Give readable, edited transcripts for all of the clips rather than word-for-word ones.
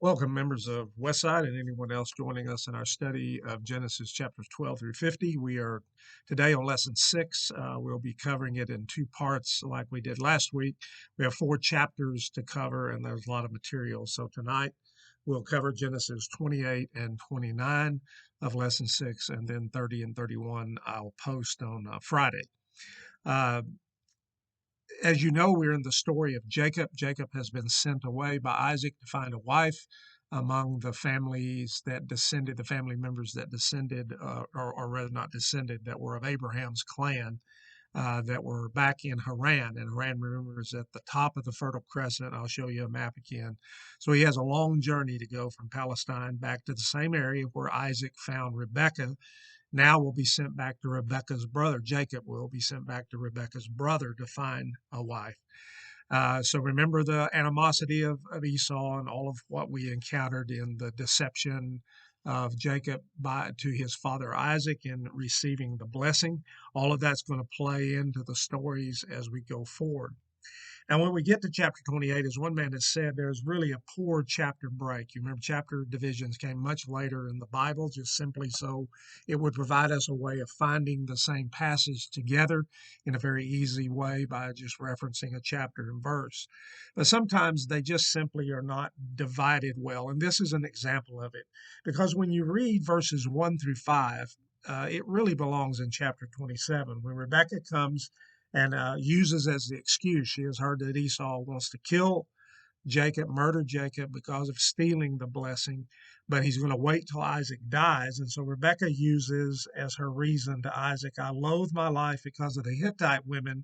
Welcome, members of Westside and anyone else joining us in our study of Genesis chapters 12 through 50. We are today on lesson 6. We'll be covering it in two parts like we did last week. We have 4 chapters to cover, and there's a lot of material. So tonight we'll cover Genesis 28 and 29 of lesson 6, and then 30 and 31 I'll post on Friday. Uh, as you know, we're in the story of Jacob. Jacob has been sent away by Isaac to find a wife among the families that descended, the family members that descended, or rather not descended, that were of Abraham's clan, that were back in Haran. And Haran, remember, is at the top of the Fertile Crescent. I'll show you a map again. So he has a long journey to go from Palestine back to the same area where Isaac found Rebekah. Now will be sent back to Rebekah's brother. Jacob will be sent back to Rebekah's brother to find a wife. So remember the animosity of Esau and all of what we encountered in the deception of Jacob to his father Isaac in receiving the blessing. All of that's going to play into the stories as we go forward. And when we get to chapter 28, as one man has said, there's really a poor chapter break. You remember chapter divisions came much later in the Bible, just simply so it would provide us a way of finding the same passage together in a very easy way by just referencing a chapter and verse. But sometimes they just simply are not divided well. And this is an example of it. Because when you read verses 1 through 5, it really belongs in chapter 27. When Rebecca comes and uses as the excuse, she has heard that Esau wants to kill Jacob, murder Jacob because of stealing the blessing, but he's going to wait till Isaac dies. And so Rebecca uses as her reason to Isaac, I loathe my life because of the Hittite women.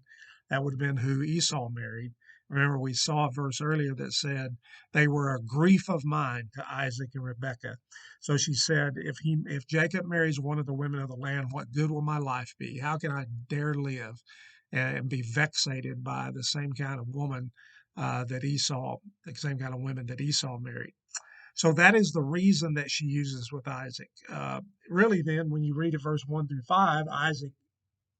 That would have been who Esau married. Remember, we saw a verse earlier that said they were a grief of mine to Isaac and Rebekah. So she said, if Jacob marries one of the women of the land, what good will my life be? How can I dare live and be vexated by the same kind of woman that Esau, the same kind of women that Esau married? So that is the reason that she uses with Isaac. Really, then, when you read it verse 1 through 5, Isaac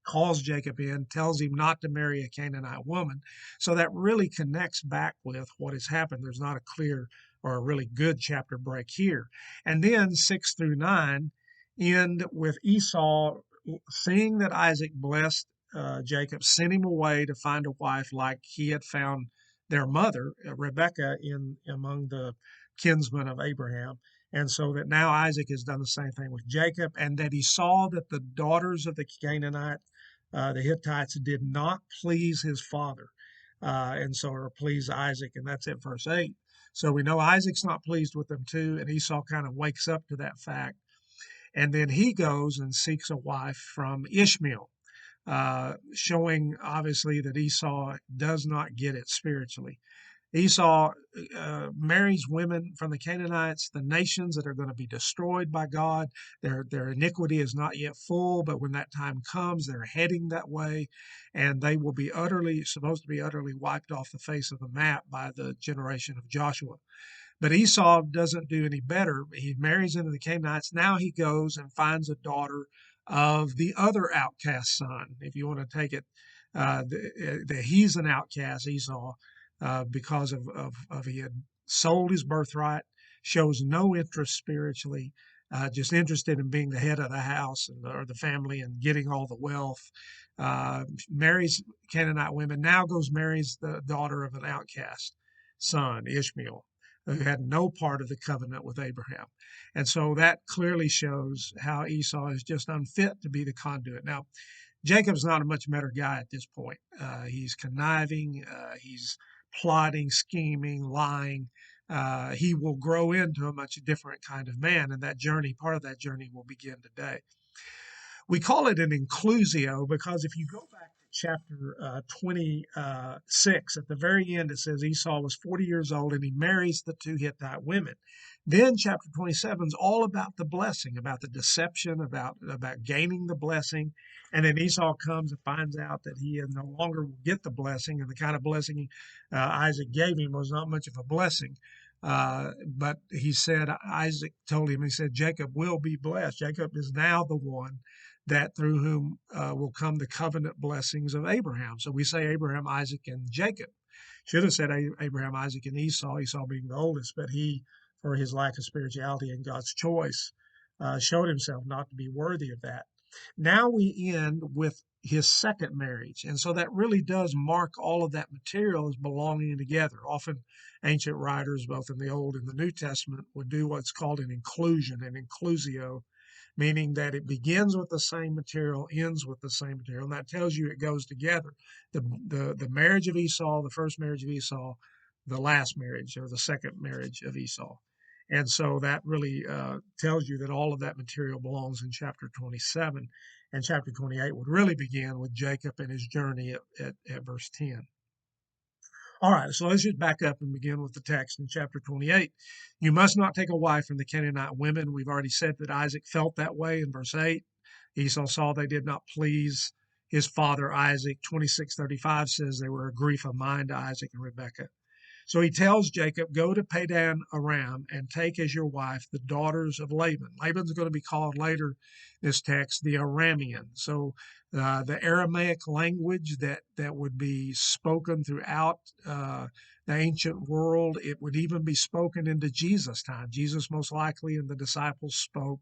calls Jacob in, tells him not to marry a Canaanite woman. So that really connects back with what has happened. There's not a clear or a really good chapter break here. And then 6 through 9 end with Esau seeing that Isaac blessed Jacob, sent him away to find a wife like he had found their mother, Rebekah, in among the kinsmen of Abraham. And so that now Isaac has done the same thing with Jacob, and that he saw that the daughters of the Canaanite, the Hittites, did not please his father, and so or please Isaac, and that's at verse 8. So we know Isaac's not pleased with them too, and Esau kind of wakes up to that fact. And then he goes and seeks a wife from Ishmael, showing obviously that Esau does not get it spiritually. Esau marries women from the Canaanites, the nations that are going to be destroyed by God. Their iniquity is not yet full, but when that time comes, they're heading that way, and they will be supposed to be utterly wiped off the face of the map by the generation of Joshua. But Esau doesn't do any better. He marries into the Canaanites. Now he goes and finds a daughter of the other outcast son, if you want to take it, that he's an outcast, Esau, because of he had sold his birthright, shows no interest spiritually, just interested in being the head of the house or the family and getting all the wealth. Marries Canaanite women, now goes marries the daughter of an outcast son, Ishmael, who had no part of the covenant with Abraham. And so that clearly shows how Esau is just unfit to be the conduit. Now, Jacob's not a much better guy at this point. He's conniving, he's plotting, scheming, lying. He will grow into a much different kind of man, and that journey, part of that journey, will begin today. We call it an inclusio because if you go back to chapter 26, at the very end, it says Esau was 40 years old and he marries the 2 Hittite women. Then chapter 27 is all about the blessing, about the deception, about gaining the blessing. And then Esau comes and finds out that he no longer will get the blessing, and the kind of blessing Isaac gave him was not much of a blessing. But he said, Isaac told him, he said, Jacob will be blessed. Jacob is now the one that through whom will come the covenant blessings of Abraham. So we say Abraham, Isaac, and Jacob. Should have said Abraham, Isaac, and Esau, Esau being the oldest, but he for his lack of spirituality and God's choice, showed himself not to be worthy of that. Now we end with his second marriage. And so that really does mark all of that material as belonging together. Often ancient writers, both in the Old and the New Testament, would do what's called an inclusion, an inclusio, meaning that it begins with the same material, ends with the same material. And that tells you it goes together. The marriage of Esau, the first marriage of Esau, the last marriage or the second marriage of Esau. And so that really tells you that all of that material belongs in chapter 27. And chapter 28 would really begin with Jacob and his journey at verse 10. All right, so let's just back up and begin with the text in chapter 28. You must not take a wife from the Canaanite women. We've already said that Isaac felt that way in verse 8. Esau saw they did not please his father Isaac. 26:35 says they were a grief of mind to Isaac and Rebekah. So he tells Jacob, go to Padan Aram and take as your wife the daughters of Laban. Laban's going to be called later in this text the Aramean. So the Aramaic language that would be spoken throughout the ancient world, it would even be spoken into Jesus' time. Jesus most likely and the disciples spoke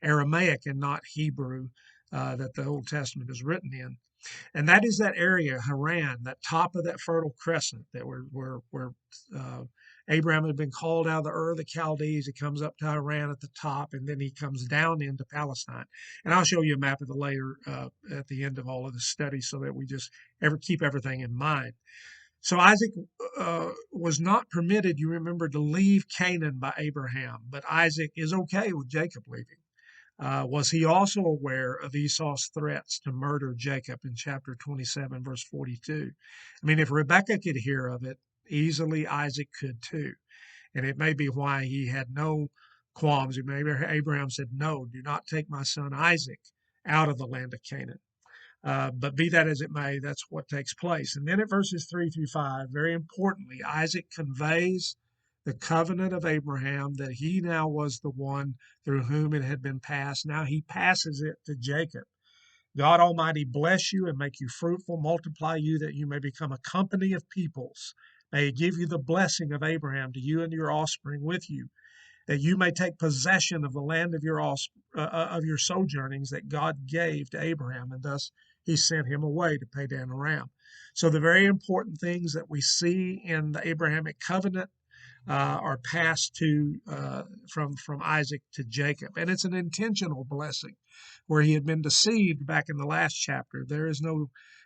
Aramaic and not Hebrew that the Old Testament is written in. And that is that area, Haran, that top of that fertile crescent that where Abraham had been called out of the Ur of the Chaldees. He comes up to Haran at the top, and then he comes down into Palestine. And I'll show you a map of it later at the end of all of this study so that we just keep everything in mind. So Isaac was not permitted, you remember, to leave Canaan by Abraham, but Isaac is okay with Jacob leaving. Was he also aware of Esau's threats to murder Jacob in chapter 27, verse 42? I mean, if Rebekah could hear of it, easily Isaac could too. And it may be why he had no qualms. Maybe Abraham said, no, do not take my son Isaac out of the land of Canaan. But be that as it may, that's what takes place. And then at verses 3 through 5, very importantly, Isaac conveys the covenant of Abraham that he now was the one through whom it had been passed. Now he passes it to Jacob. God Almighty bless you and make you fruitful, multiply you that you may become a company of peoples. May he give you the blessing of Abraham to you and your offspring with you, that you may take possession of the land of your sojournings that God gave to Abraham, and thus he sent him away to Padan Aram. So the very important things that we see in the Abrahamic covenant are passed to from Isaac to Jacob, and it's an intentional blessing. Where he had been deceived back in the last chapter, there is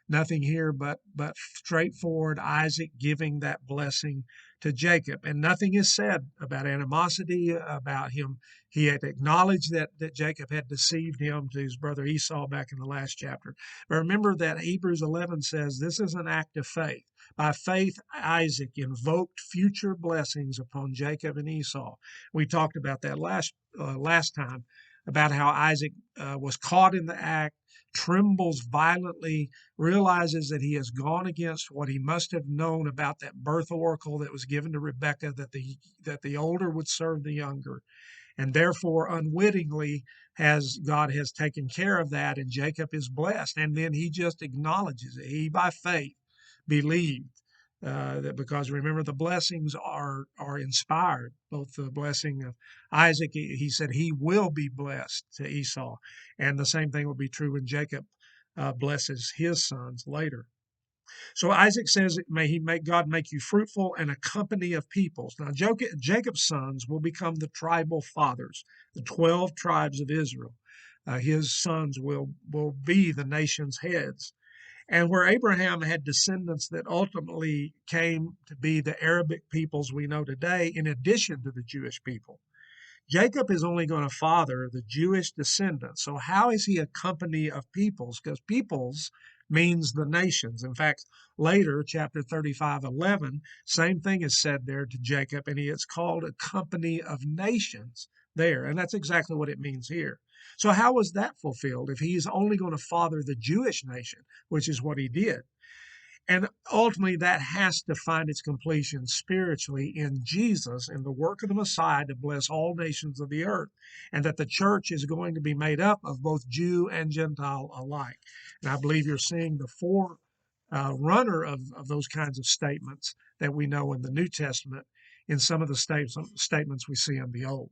nothing here but straightforward Isaac giving that blessing to Jacob, and nothing is said about animosity about him. He had acknowledged that Jacob had deceived him to his brother Esau back in the last chapter. But remember that Hebrews 11 says this is an act of faith. By faith, Isaac invoked future blessings upon Jacob and Esau. We talked about that last time, about how Isaac was caught in the act, trembles violently, realizes that he has gone against what he must have known about that birth oracle that was given to Rebekah, that the older would serve the younger. And therefore, unwittingly, God has taken care of that, and Jacob is blessed. And then he just acknowledges it. He, by faith, believed that, because remember, the blessings are inspired. Both the blessing of Isaac, he said he will be blessed to Esau, and the same thing will be true when Jacob blesses his sons later. So Isaac says, may God make you fruitful and a company of peoples. Now Jacob's sons will become the tribal fathers, the 12 tribes of Israel. His sons will be the nation's heads. And where Abraham had descendants that ultimately came to be the Arabic peoples we know today, in addition to the Jewish people, Jacob is only going to father the Jewish descendants. So how is he a company of peoples? Because peoples means the nations. In fact, later, chapter 35:11, same thing is said there to Jacob, and it's called a company of nations there. And that's exactly what it means here. So how was that fulfilled if he's only going to father the Jewish nation, which is what he did? And ultimately, that has to find its completion spiritually in Jesus, in the work of the Messiah to bless all nations of the earth, and that the church is going to be made up of both Jew and Gentile alike. And I believe you're seeing the forerunner of those kinds of statements that we know in the New Testament in some of the statements we see in the Old.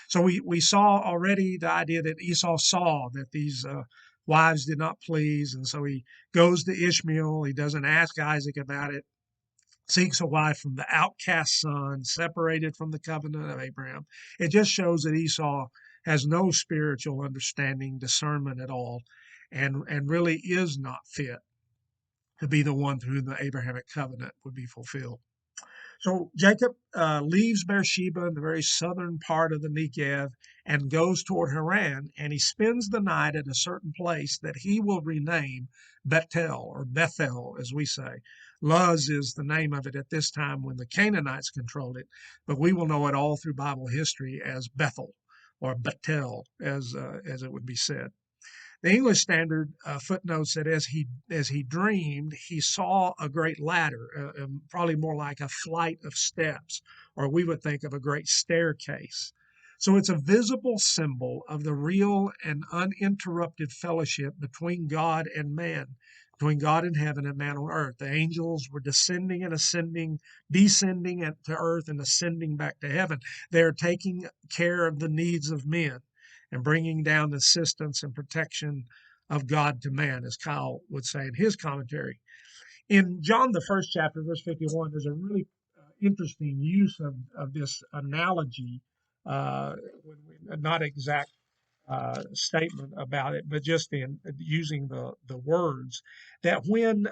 So we saw already the idea that Esau saw that these wives did not please, and so he goes to Ishmael. He doesn't ask Isaac about it, seeks a wife from the outcast son, separated from the covenant of Abraham. It just shows that Esau has no spiritual understanding, discernment at all, and really is not fit to be the one through whom the Abrahamic covenant would be fulfilled. So Jacob leaves Beersheba in the very southern part of the Negev and goes toward Haran, and he spends the night at a certain place that he will rename Bethel, or Bethel, as we say. Luz is the name of it at this time when the Canaanites controlled it, but we will know it all through Bible history as Bethel, or Bethel, as it would be said. The English Standard footnotes that as he dreamed, he saw a great ladder, probably more like a flight of steps, or we would think of a great staircase. So it's a visible symbol of the real and uninterrupted fellowship between God and man, between God in heaven and man on earth. The angels were descending and ascending, descending to earth and ascending back to heaven. They're taking care of the needs of men and bringing down the assistance and protection of God to man, as Kyle would say in his commentary. In John, the first chapter, verse 51, there's a really interesting use of this analogy, not exact statement about it, but just in using the words, that when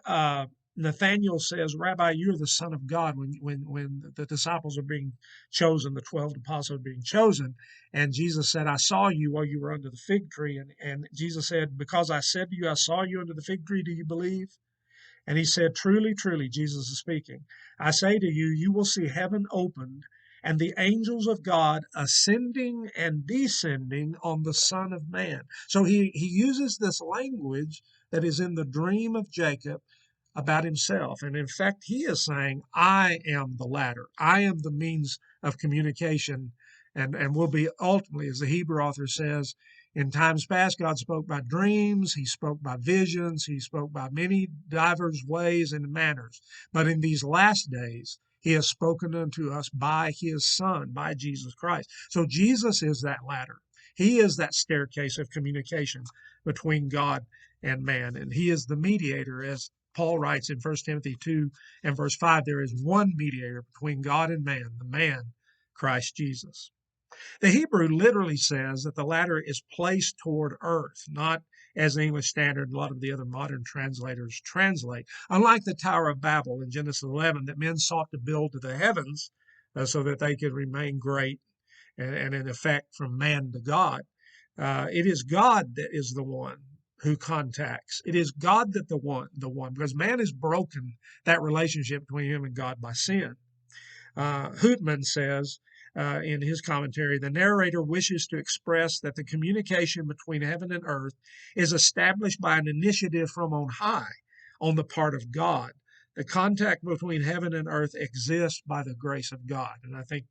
Nathaniel says, Rabbi, you're the Son of God, when the disciples are being chosen, the 12 apostles are being chosen, and Jesus said, I saw you while you were under the fig tree. And Jesus said, because I said to you, I saw you under the fig tree, do you believe? And he said, truly, truly, Jesus is speaking, I say to you, you will see heaven opened and the angels of God ascending and descending on the Son of Man. So he uses this language that is in the dream of Jacob about himself. And in fact, he is saying, I am the ladder. I am the means of communication and will be ultimately, as the Hebrew author says, in times past, God spoke by dreams, he spoke by visions, he spoke by many divers ways and manners. But in these last days, he has spoken unto us by his Son, by Jesus Christ. So Jesus is that ladder. He is that staircase of communication between God and man. And he is the mediator, as Paul writes in 1 Timothy 2 and verse 5, there is one mediator between God and man, the man, Christ Jesus. The Hebrew literally says that the ladder is placed toward earth, not as the English Standard and a lot of the other modern translators translate. Unlike the Tower of Babel in Genesis 11, that men sought to build to the heavens so that they could remain great and in effect from man to God. It is God that is the one who contacts. It is God that the one, because man has broken that relationship between him and God by sin. Hootman says in his commentary, the narrator wishes to express that the communication between heaven and earth is established by an initiative from on high on the part of God. The contact between heaven and earth exists by the grace of God. And I think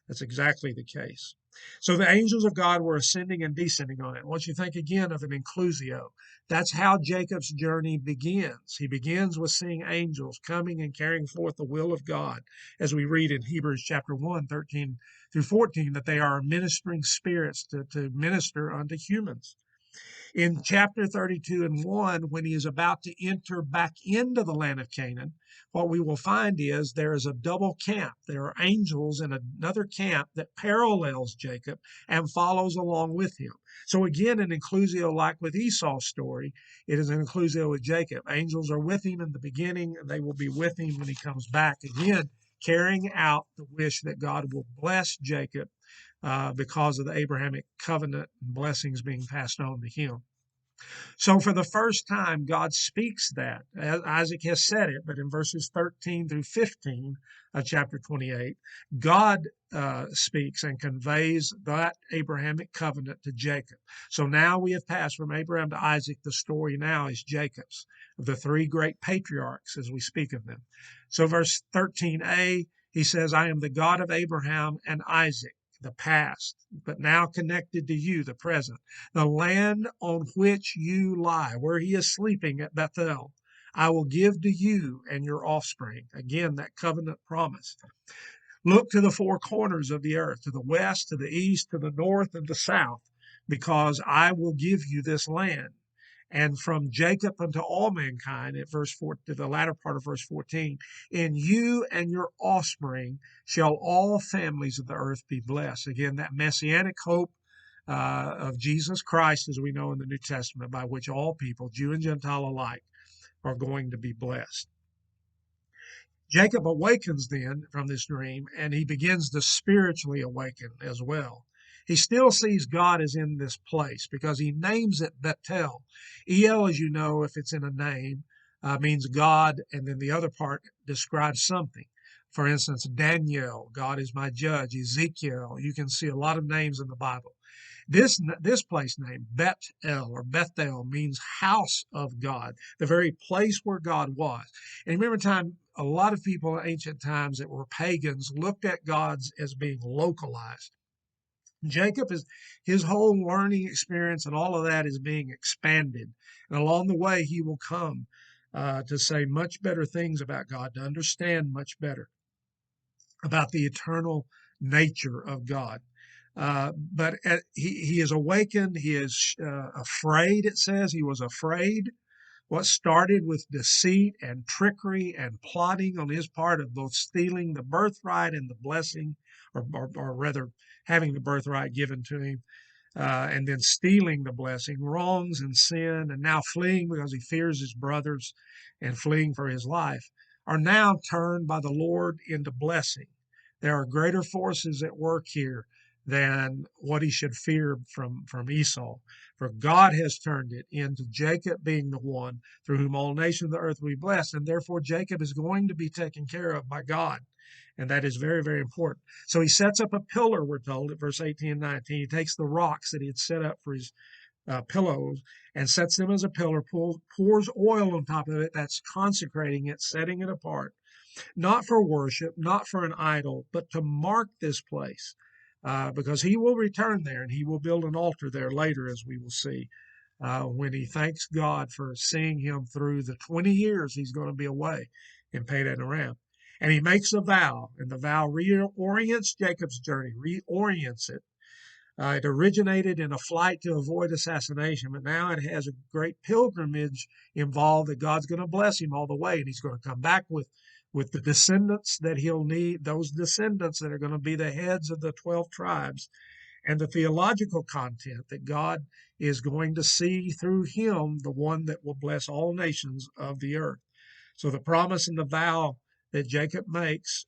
that's exactly the case. So the angels of God were ascending and descending on it. Once you think again of an inclusio, that's how Jacob's journey begins. He begins with seeing angels coming and carrying forth the will of God, as we read in Hebrews chapter 1, 13 through 14, that they are ministering spirits to minister unto humans. In chapter 32 and 1, when he is about to enter back into the land of Canaan, what we will find is there is a double camp. There are angels in another camp that parallels Jacob and follows along with him. So again, an inclusio like with Esau's story, it is an inclusio with Jacob. Angels are with him in the beginning, and they will be with him when he comes back again, carrying out the wish that God will bless Jacob because of the Abrahamic covenant and blessings being passed on to him. So for the first time, God speaks that. Isaac has said it, but in verses 13 through 15 of chapter 28, God speaks and conveys that Abrahamic covenant to Jacob. So now we have passed from Abraham to Isaac. The story now is Jacob's, of the three great patriarchs as we speak of them. So verse 13a, he says, I am the God of Abraham and Isaac, the past, but now connected to you, the present, the land on which you lie, where he is sleeping at Bethel, I will give to you and your offspring. Again, that covenant promise. Look to the four corners of the earth, to the west, to the east, to the north, and the south, because I will give you this land. And from Jacob unto all mankind, at verse 4, to the latter part of verse 14, in you and your offspring shall all families of the earth be blessed. Again, that messianic hope of Jesus Christ, as we know in the New Testament, by which all people, Jew and Gentile alike, are going to be blessed. Jacob awakens then from this dream, and he begins to spiritually awaken as well. He still sees God as in this place because he names it Bethel. El, as you know, if it's in a name, means God, and then the other part describes something. For instance, Daniel, God is my judge. Ezekiel, you can see a lot of names in the Bible. This place name, Bethel or Bethel, means house of God, the very place where God was. And remember, time a lot of people in ancient times that were pagans looked at gods as being localized. Jacob is his whole learning experience and all of that is being expanded. And along the way, he will come to say much better things about God, to understand much better about the eternal nature of God. But he is awakened. He is afraid, it says. He was afraid. What started with deceit and trickery and plotting on his part of both stealing the birthright and the blessing, or rather having the birthright given to him, and then stealing the blessing, wrongs and sin, and now fleeing because he fears his brothers and fleeing for his life, are now turned by the Lord into blessing. There are greater forces at work here than what he should fear from Esau. For God has turned it into Jacob being the one through whom all nations of the earth will be blessed. And therefore, Jacob is going to be taken care of by God. And that is very, very important. So he sets up a pillar, we're told, at verse 18 and 19. He takes the rocks that he had set up for his pillows and sets them as a pillar, pours oil on top of it. That's consecrating it, setting it apart, not for worship, not for an idol, but to mark this place. Because he will return there and he will build an altar there later, as we will see, when he thanks God for seeing him through the 20 years he's going to be away in Padan Aram. And he makes a vow, and the vow reorients Jacob's journey, reorients it. It originated in a flight to avoid assassination, but now it has a great pilgrimage involved that God's going to bless him all the way, and he's going to come back with the descendants that he'll need, those descendants that are going to be the heads of the 12 tribes, and the theological content that God is going to see through him, the one that will bless all nations of the earth. So the promise and the vow that Jacob makes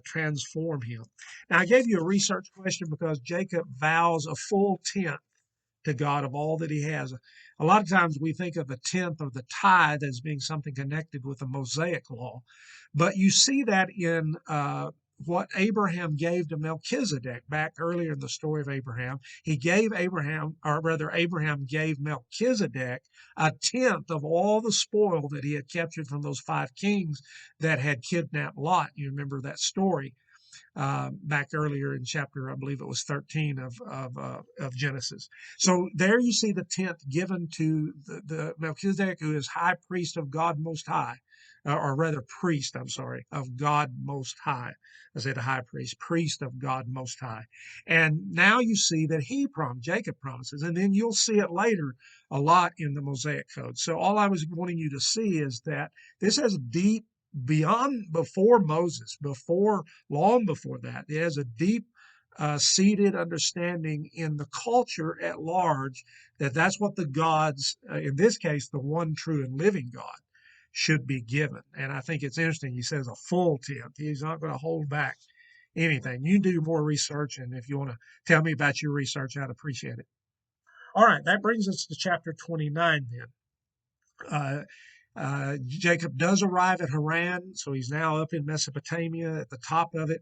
transform him. Now, I gave you a research question because Jacob vows a full tenth to God of all that he has. A lot of times we think of the tenth or the tithe as being something connected with the Mosaic law, but you see that in what Abraham gave to Melchizedek back earlier in the story of Abraham. He gave Abraham, or rather, Abraham gave Melchizedek a tenth of all the spoil that he had captured from those 5 kings that had kidnapped Lot. You remember that story back earlier in chapter, I believe it was 13 of Genesis. So there you see the tenth given to the Melchizedek, who is high priest of God Most High, or rather priest, I'm sorry, of God Most High. I said high priest of God Most High. And now you see that Jacob promises, and then you'll see it later a lot in the Mosaic Code. So all I was wanting you to see is that this has deep, beyond, before Moses, long before that, it has a deep seated understanding in the culture at large that that's what the gods, in this case, the one true and living God, should be given. And I think it's interesting. He says a full tenth. He's not going to hold back anything. You do more research, and if you want to tell me about your research, I'd appreciate it. All right, that brings us to chapter 29 then. Jacob does arrive at Haran, so he's now up in Mesopotamia at the top of it.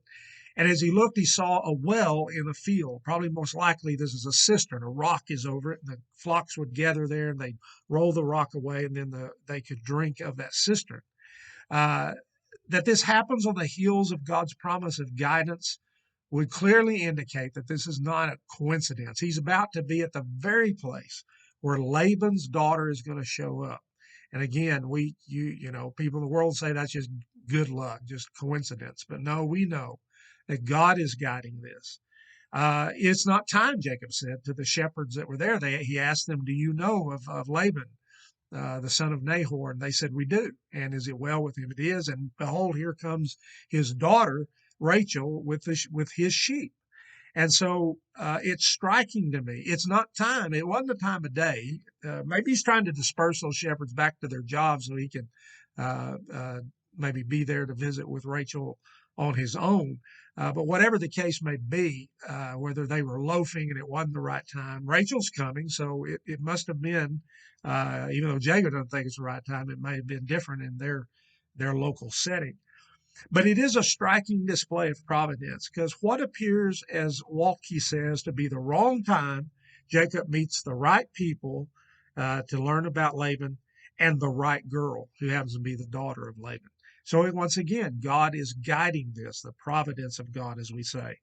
And as he looked, he saw a well in a field. Probably most likely this is a cistern. A rock is over it, and the flocks would gather there, and they'd roll the rock away, and then they could drink of that cistern. That this happens on the heels of God's promise of guidance would clearly indicate that this is not a coincidence. He's about to be at the very place where Laban's daughter is going to show up. And again, people in the world say that's just good luck, just coincidence. But no, we know that God is guiding this. It's not time, Jacob said to the shepherds that were there. He asked them, do you know of Laban, the son of Nahor? And they said, we do. And is it well with him? It is. And behold, here comes his daughter, Rachel, with his sheep. And so it's striking to me. It's not time. It wasn't the time of day. Maybe he's trying to disperse those shepherds back to their jobs so he can uh, uh, maybe be there to visit with Rachel on his own. But whatever the case may be, whether they were loafing and it wasn't the right time, Rachel's coming. So it must have been, even though Jacob doesn't think it's the right time, it may have been different in their local setting. But it is a striking display of providence because what appears, as Waltke says, to be the wrong time, Jacob meets the right people to learn about Laban and the right girl, who happens to be the daughter of Laban. So once again, God is guiding this, the providence of God, as we say.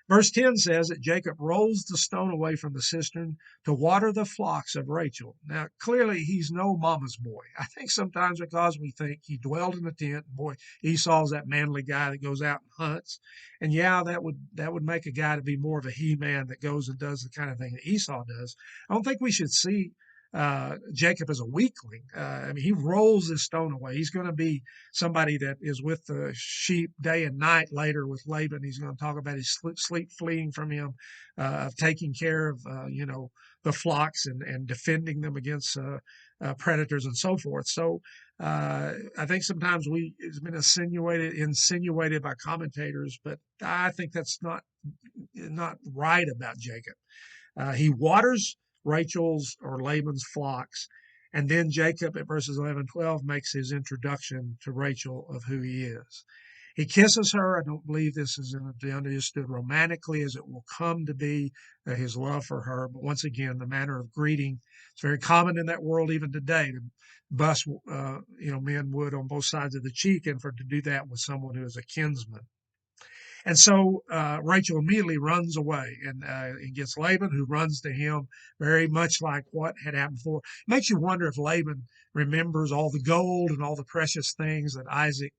Verse 10 says that Jacob rolls the stone away from the cistern to water the flocks of Rachel. Now, clearly, he's no mama's boy. I think sometimes because we think he dwelled in a tent, boy, Esau's that manly guy that goes out and hunts. And yeah, that would make a guy to be more of a he-man that goes and does the kind of thing that Esau does. I don't think we should see Jacob as a weakling. I mean, he rolls this stone away. He's going to be somebody that is with the sheep day and night later with Laban. He's going to talk about his sleep fleeing from him, of taking care of, the flocks and defending them against predators and so forth. So I think sometimes it's been insinuated by commentators, but I think that's not right about Jacob. He waters Rachel's or Laban's flocks. And then Jacob at verses 11 12 makes his introduction to Rachel of who he is. He kisses her. I don't believe this is understood romantically as it will come to be, his love for her. But once again, the manner of greeting, it's very common in that world even today to bust, men would on both sides of the cheek, and to do that with someone who is a kinsman. And so Rachel immediately runs away and gets Laban, who runs to him, very much like what had happened before. It makes you wonder if Laban remembers all the gold and all the precious things that Isaac,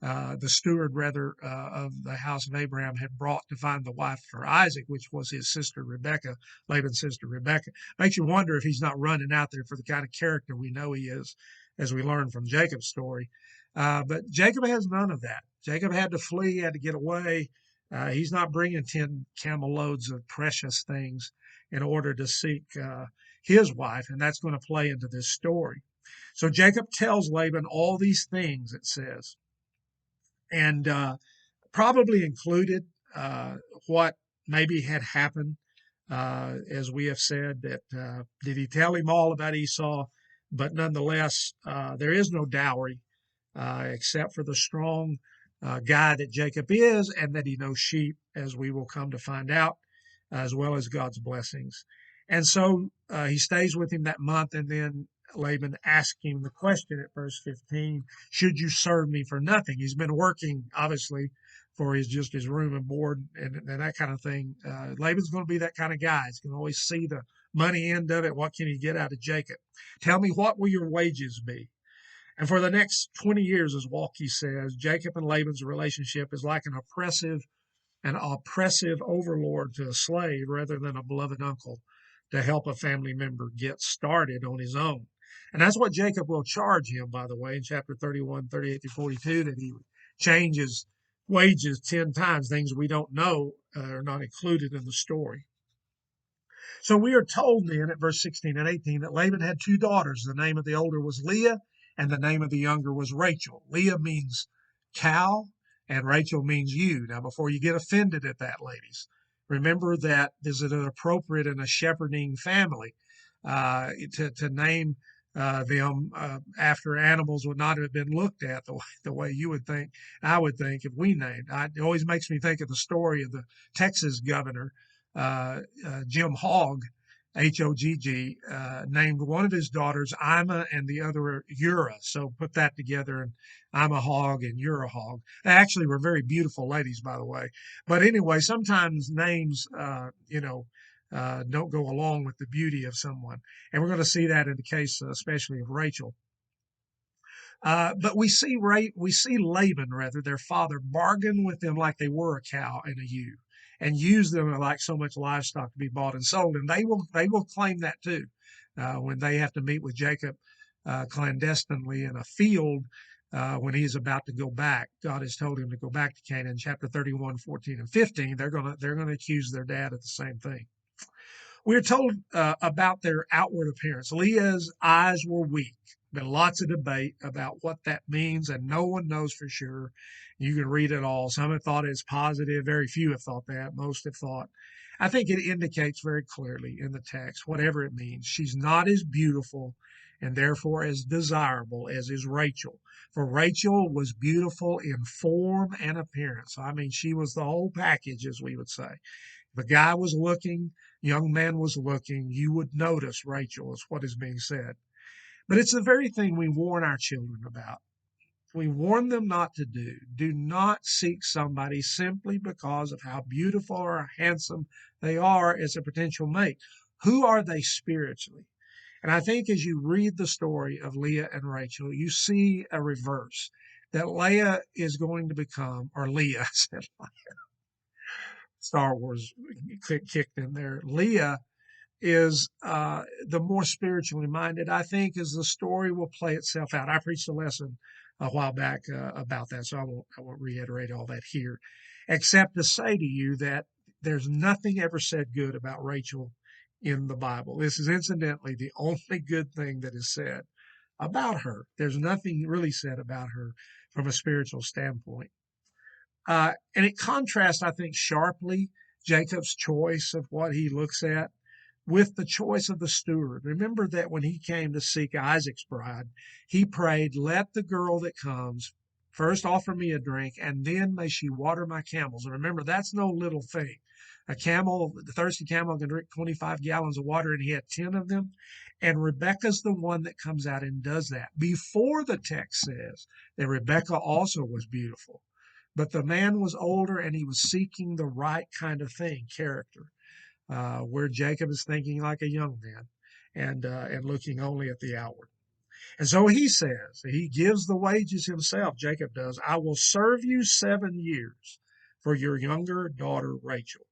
the steward rather, of the house of Abraham, had brought to find the wife for Isaac, which was his sister Rebekah, Laban's sister Rebekah. Makes you wonder if he's not running out there for the kind of character we know he is, as we learn from Jacob's story. But Jacob has none of that. Jacob had to flee, had to get away. He's not bringing 10 camel loads of precious things in order to seek his wife, and that's going to play into this story. So Jacob tells Laban all these things, it says, and probably included what maybe had happened, as we have said, that did he tell him all about Esau? But nonetheless, there is no dowry except for the strong guy that Jacob is, and that he knows sheep, as we will come to find out, as well as God's blessings. And so he stays with him that month, and then Laban asks him the question at verse 15, should you serve me for nothing? He's been working, obviously, for his room and board and that kind of thing. Laban's going to be that kind of guy. He's going to always see the money end of it. What can he get out of Jacob? Tell me, what will your wages be? And for the next 20 years, as Waltke says, Jacob and Laban's relationship is like an oppressive overlord to a slave rather than a beloved uncle to help a family member get started on his own. And that's what Jacob will charge him, by the way, in chapter 31, 38 to 42, that he changes wages 10 times, things we don't know are not included in the story. So we are told then at verse 16 and 18 that Laban had two daughters. The name of the older was Leah, and the name of the younger was Rachel. Leah means cow, and Rachel means ewe. Now, before you get offended at that, ladies, remember that is it appropriate in a shepherding family to name them after animals would not have been looked at the way you would think, I would think, if we named. It always makes me think of the story of the Texas governor, Jim Hogg, Hogg, named one of his daughters Ima and the other Ura. So put that together, and Ima Hogg and Ura Hogg. They actually were very beautiful ladies, by the way. But anyway, sometimes names, don't go along with the beauty of someone. And we're going to see that in the case, especially of Rachel. But we see Laban, rather, their father, bargain with them like they were a cow and a ewe, and use them like so much livestock to be bought and sold. And they will claim that too when they have to meet with Jacob clandestinely in a field. When he's about to go back, God has told him to go back to Canaan. Chapter 31, 14, and 15. They're gonna accuse their dad of the same thing. We're told about their outward appearance. Leah's eyes were weak. Been lots of debate about what that means, and no one knows for sure. You can read it all. Some have thought it's positive. Very few have thought that. Most have thought. I think it indicates very clearly in the text, whatever it means, she's not as beautiful and therefore as desirable as is Rachel. For Rachel was beautiful in form and appearance. I mean, she was the whole package, as we would say. The guy was looking, young man was looking, you would notice Rachel, is what is being said. But it's the very thing we warn our children about. We warn them not to do. Do not seek somebody simply because of how beautiful or handsome they are as a potential mate. Who are they spiritually? And I think as you read the story of Leah and Rachel, you see a reverse that Leah is going to become, or Leah, Star Wars kicked in there. Leah is the more spiritually minded, I think, as the story will play itself out. I preached a lesson a while back about that, so I won't reiterate all that here, except to say to you that there's nothing ever said good about Rachel in the Bible. This is incidentally the only good thing that is said about her. There's nothing really said about her from a spiritual standpoint. And it contrasts, I think, sharply Jacob's choice of what he looks at with the choice of the steward. Remember that when he came to seek Isaac's bride, he prayed, "Let the girl that comes first offer me a drink, and then may she water my camels." And remember, that's no little thing. A camel, the thirsty camel, can drink 25 gallons of water, and he had 10 of them. And Rebecca's the one that comes out and does that. Before the text says that Rebecca also was beautiful. But the man was older and he was seeking the right kind of thing, character, where Jacob is thinking like a young man and looking only at the outward. And so he says, he gives the wages himself, Jacob does. "I will serve you 7 years for your younger daughter Rachel."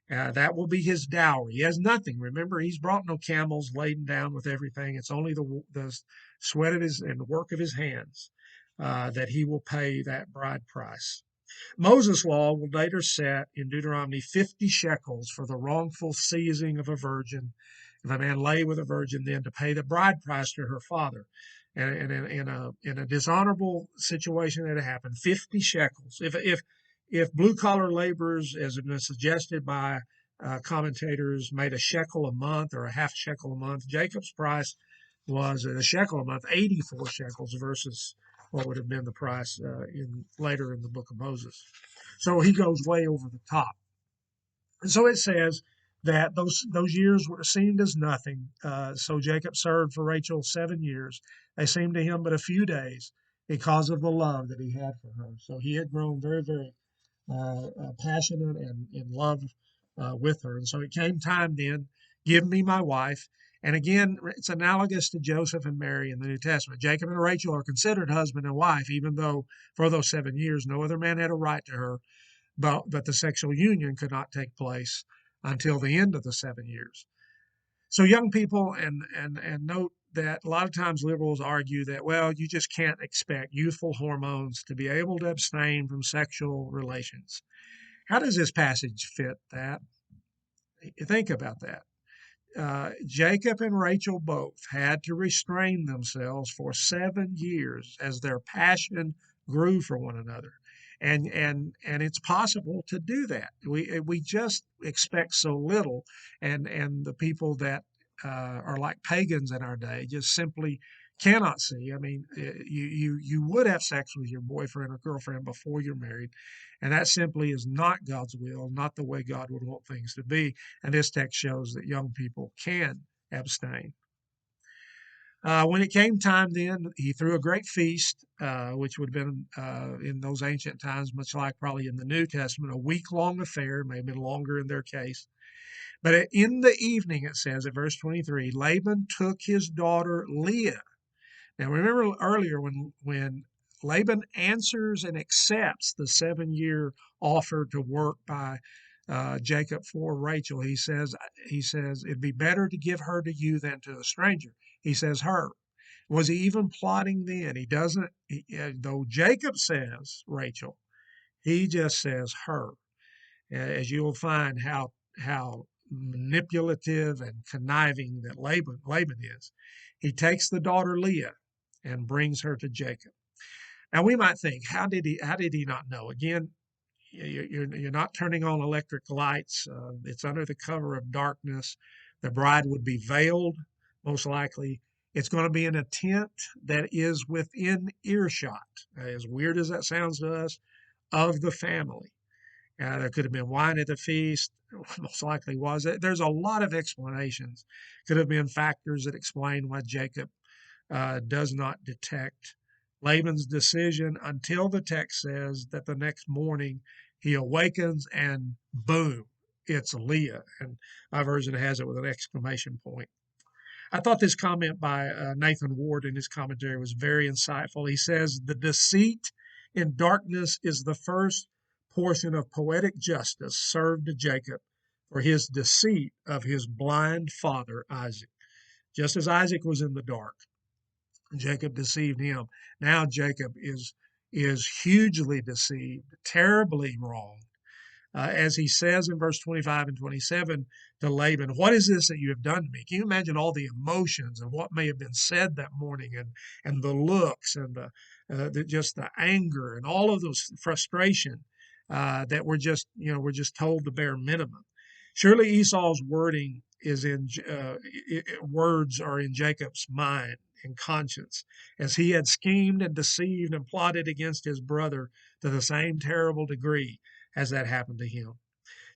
That will be his dowry. He has nothing. Remember, he's brought no camels laden down with everything. It's only the sweat of his and the work of his hands that he will pay that bride price. Moses' law will later set in Deuteronomy 50 shekels for the wrongful seizing of a virgin. If a man lay with a virgin, then to pay the bride price to her father. And in a dishonorable situation that happened, 50 shekels. If blue collar laborers, as has been suggested by commentators, made a shekel a month or a half shekel a month, Jacob's price was a shekel a month, 84 shekels versus what would have been the price later in the book of Moses. So he goes way over the top. And so it says that those years were seemed as nothing. So Jacob served for Rachel 7 years. They seemed to him but a few days because of the love that he had for her. So he had grown very, very passionate and in love with her. And so it came time then, "Give me my wife." And again, it's analogous to Joseph and Mary in the New Testament. Jacob and Rachel are considered husband and wife, even though for those 7 years no other man had a right to her, but the sexual union could not take place until the end of the 7 years. So young people, and note that a lot of times liberals argue that, well, you just can't expect youthful hormones to be able to abstain from sexual relations. How does this passage fit that? Think about that. Jacob and Rachel both had to restrain themselves for 7 years as their passion grew for one another. And it's possible to do that. We just expect so little, and the people that are like pagans in our day just simply cannot see. I mean, you would have sex with your boyfriend or girlfriend before you're married, and that simply is not God's will, not the way God would want things to be. And this text shows that young people can abstain. When it came time, then he threw a great feast, which would have been in those ancient times, much like probably in the New Testament, a week-long affair, maybe longer in their case. But in the evening, it says at verse 23, Laban took his daughter Leah, Now, remember earlier when Laban answers and accepts the 7 year offer to work by Jacob for Rachel, he says it'd be better to give her to you than to a stranger. He says her. Was he even plotting then? He doesn't. Though Jacob says Rachel, he just says her. As you'll find how manipulative and conniving that Laban is. He takes the daughter Leah and brings her to Jacob. Now we might think, how did he not know? Again, you're not turning on electric lights. It's under the cover of darkness. The bride would be veiled, most likely. It's going to be in a tent that is within earshot, as weird as that sounds to us, of the family. There could have been wine at the feast, most likely was. There's a lot of explanations. Could have been factors that explain why Jacob does not detect Laban's decision until the text says that the next morning he awakens and boom, it's Leah. And my version has it with an exclamation point. I thought this comment by Nathan Ward in his commentary was very insightful. He says, the deceit in darkness is the first portion of poetic justice served to Jacob for his deceit of his blind father, Isaac. Just as Isaac was in the dark, Jacob deceived him. Now Jacob is hugely deceived, terribly wrong. As he says in verse 25 and 27 to Laban, what is this that you have done to me? Can you imagine all the emotions and what may have been said that morning, and the looks and just the anger and all of those frustration that we're just told the bare minimum. Surely Esau's wording is words are in Jacob's mind and conscience, as he had schemed and deceived and plotted against his brother to the same terrible degree as that happened to him.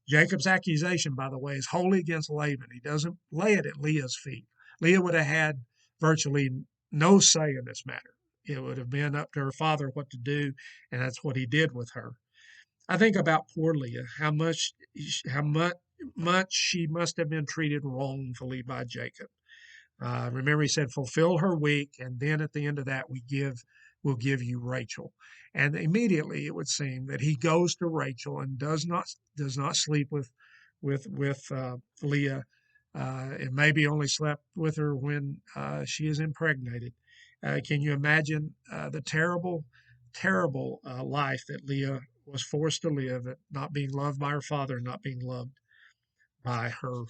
Jacob's accusation, by the way, is wholly against Laban. He doesn't lay it at Leah's feet. Leah would have had virtually no say in this matter. It would have been up to her father what to do, and that's what he did with her. I think about poor Leah, how much she must have been treated wrongfully by Jacob. Remember, he said, "Fulfill her week," and then at the end of that, we'll give you Rachel. And immediately, it would seem that he goes to Rachel and does not sleep with Leah, and maybe only slept with her when she is impregnated. Can you imagine the terrible life that Leah was forced to live, at not being loved by her father, not being loved by her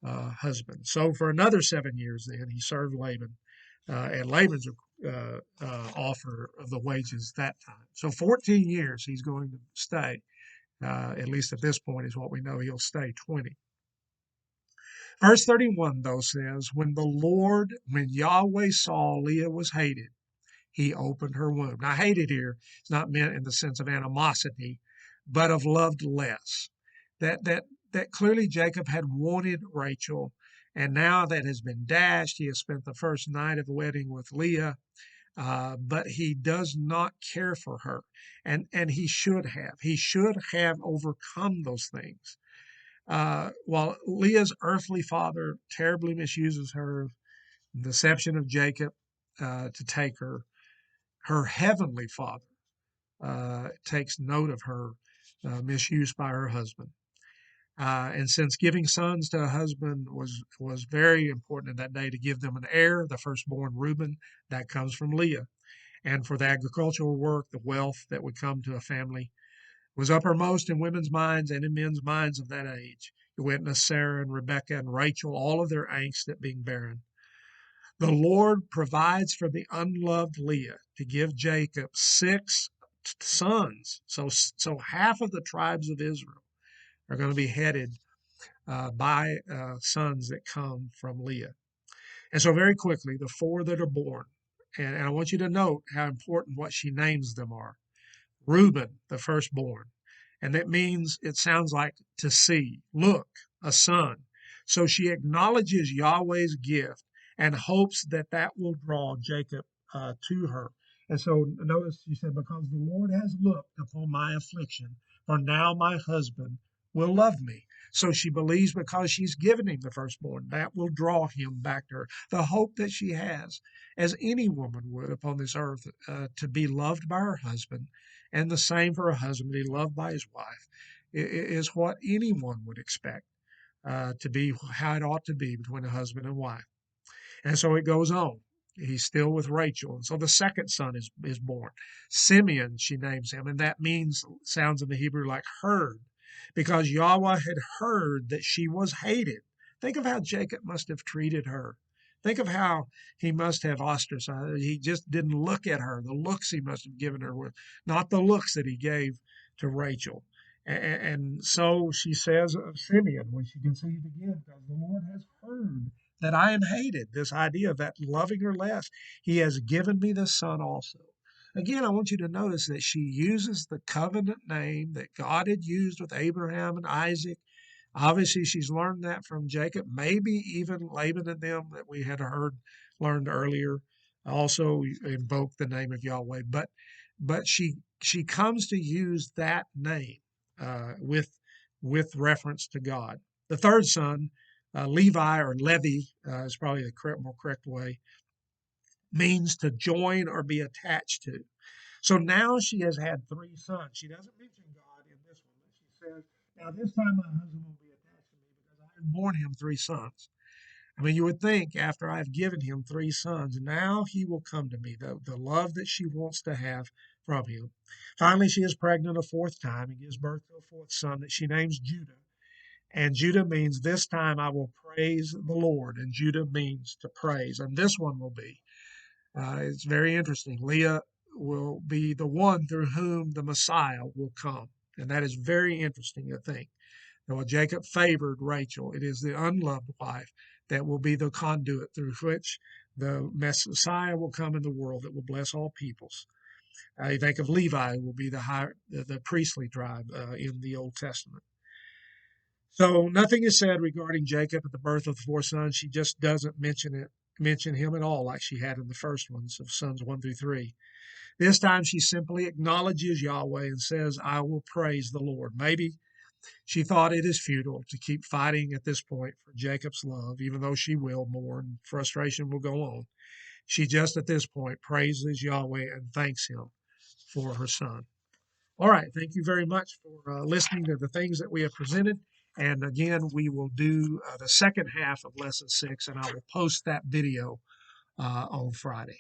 husband? So for another 7 years, then he served Laban, and Laban's offer of the wages that time. So 14 years he's going to stay. At least at this point is what we know. He'll stay 20. Verse 31, though, says, when Yahweh saw Leah was hated, he opened her womb. Now, hated here is not meant in the sense of animosity, but of loved less. That clearly Jacob had wanted Rachel, and now that has been dashed. He has spent the first night of the wedding with Leah, but he does not care for her, and he should have. He should have overcome those things. While Leah's earthly father terribly misuses her, deception of Jacob to take her, her heavenly father takes note of her misuse by her husband. And since giving sons to a husband was very important in that day, to give them an heir, the firstborn Reuben, that comes from Leah. And for the agricultural work, the wealth that would come to a family was uppermost in women's minds and in men's minds of that age. You witness Sarah and Rebekah and Rachel, all of their angst at being barren. The Lord provides for the unloved Leah to give Jacob 6 sons. So half of the tribes of Israel are going to be headed by sons that come from Leah. And so very quickly, the 4 that are born, and I want you to note how important what she names them are. Reuben, the firstborn. And that means, it sounds like to see, look, a son. So she acknowledges Yahweh's gift and hopes that that will draw Jacob to her. And so notice she said, because the Lord has looked upon my affliction, for now my husband will love me. So she believes because she's given him the firstborn, that will draw him back to her. The hope that she has, as any woman would upon this earth, to be loved by her husband, and the same for a husband to be loved by his wife, is what anyone would expect to be how it ought to be between a husband and wife. And so it goes on. He's still with Rachel. And so the second son is born. Simeon, she names him, and that means, sounds in the Hebrew like heard, because Yahweh had heard that she was hated. Think of how Jacob must have treated her. Think of how he must have ostracized her. He just didn't look at her. The looks he must have given her were not the looks that he gave to Rachel. And so she says of Simeon when she conceived again, because the Lord has heard that I am hated. This idea of that loving her less. He has given me the son also. Again, I want you to notice that she uses the covenant name that God had used with Abraham and Isaac. Obviously, she's learned that from Jacob, maybe even Laban and them that we had learned earlier. Also invoke the name of Yahweh, but she comes to use that name with reference to God. The third son, Levi or Levi is probably the more correct way, means to join or be attached to. So now she has had three sons. She doesn't mention God in this one, but she says, now this time my husband will be attached to me because I have borne him three sons. I mean, you would think after I've given him three sons, now he will come to me, the love that she wants to have from him. Finally, she is pregnant a fourth time and gives birth to a fourth son that she names Judah. And Judah means this time I will praise the Lord. And Judah means to praise. And this one will be, it's very interesting. Leah will be the one through whom the Messiah will come. And that is very interesting to think. Now, while Jacob favored Rachel, it is the unloved wife that will be the conduit through which the Messiah will come in the world that will bless all peoples. You think of Levi will be the priestly tribe in the Old Testament. So nothing is said regarding Jacob at the birth of the four sons. She just doesn't mention him at all like she had in the first ones of sons 1 through 3. This time she simply acknowledges Yahweh and says, I will praise the Lord. Maybe she thought it is futile to keep fighting at this point for Jacob's love, even though she will more and frustration will go on. She just at this point praises Yahweh and thanks him for her son. All right. Thank you very much for listening to the things that we have presented. And again, we will do the second half of lesson 6, and I will post that video on Friday.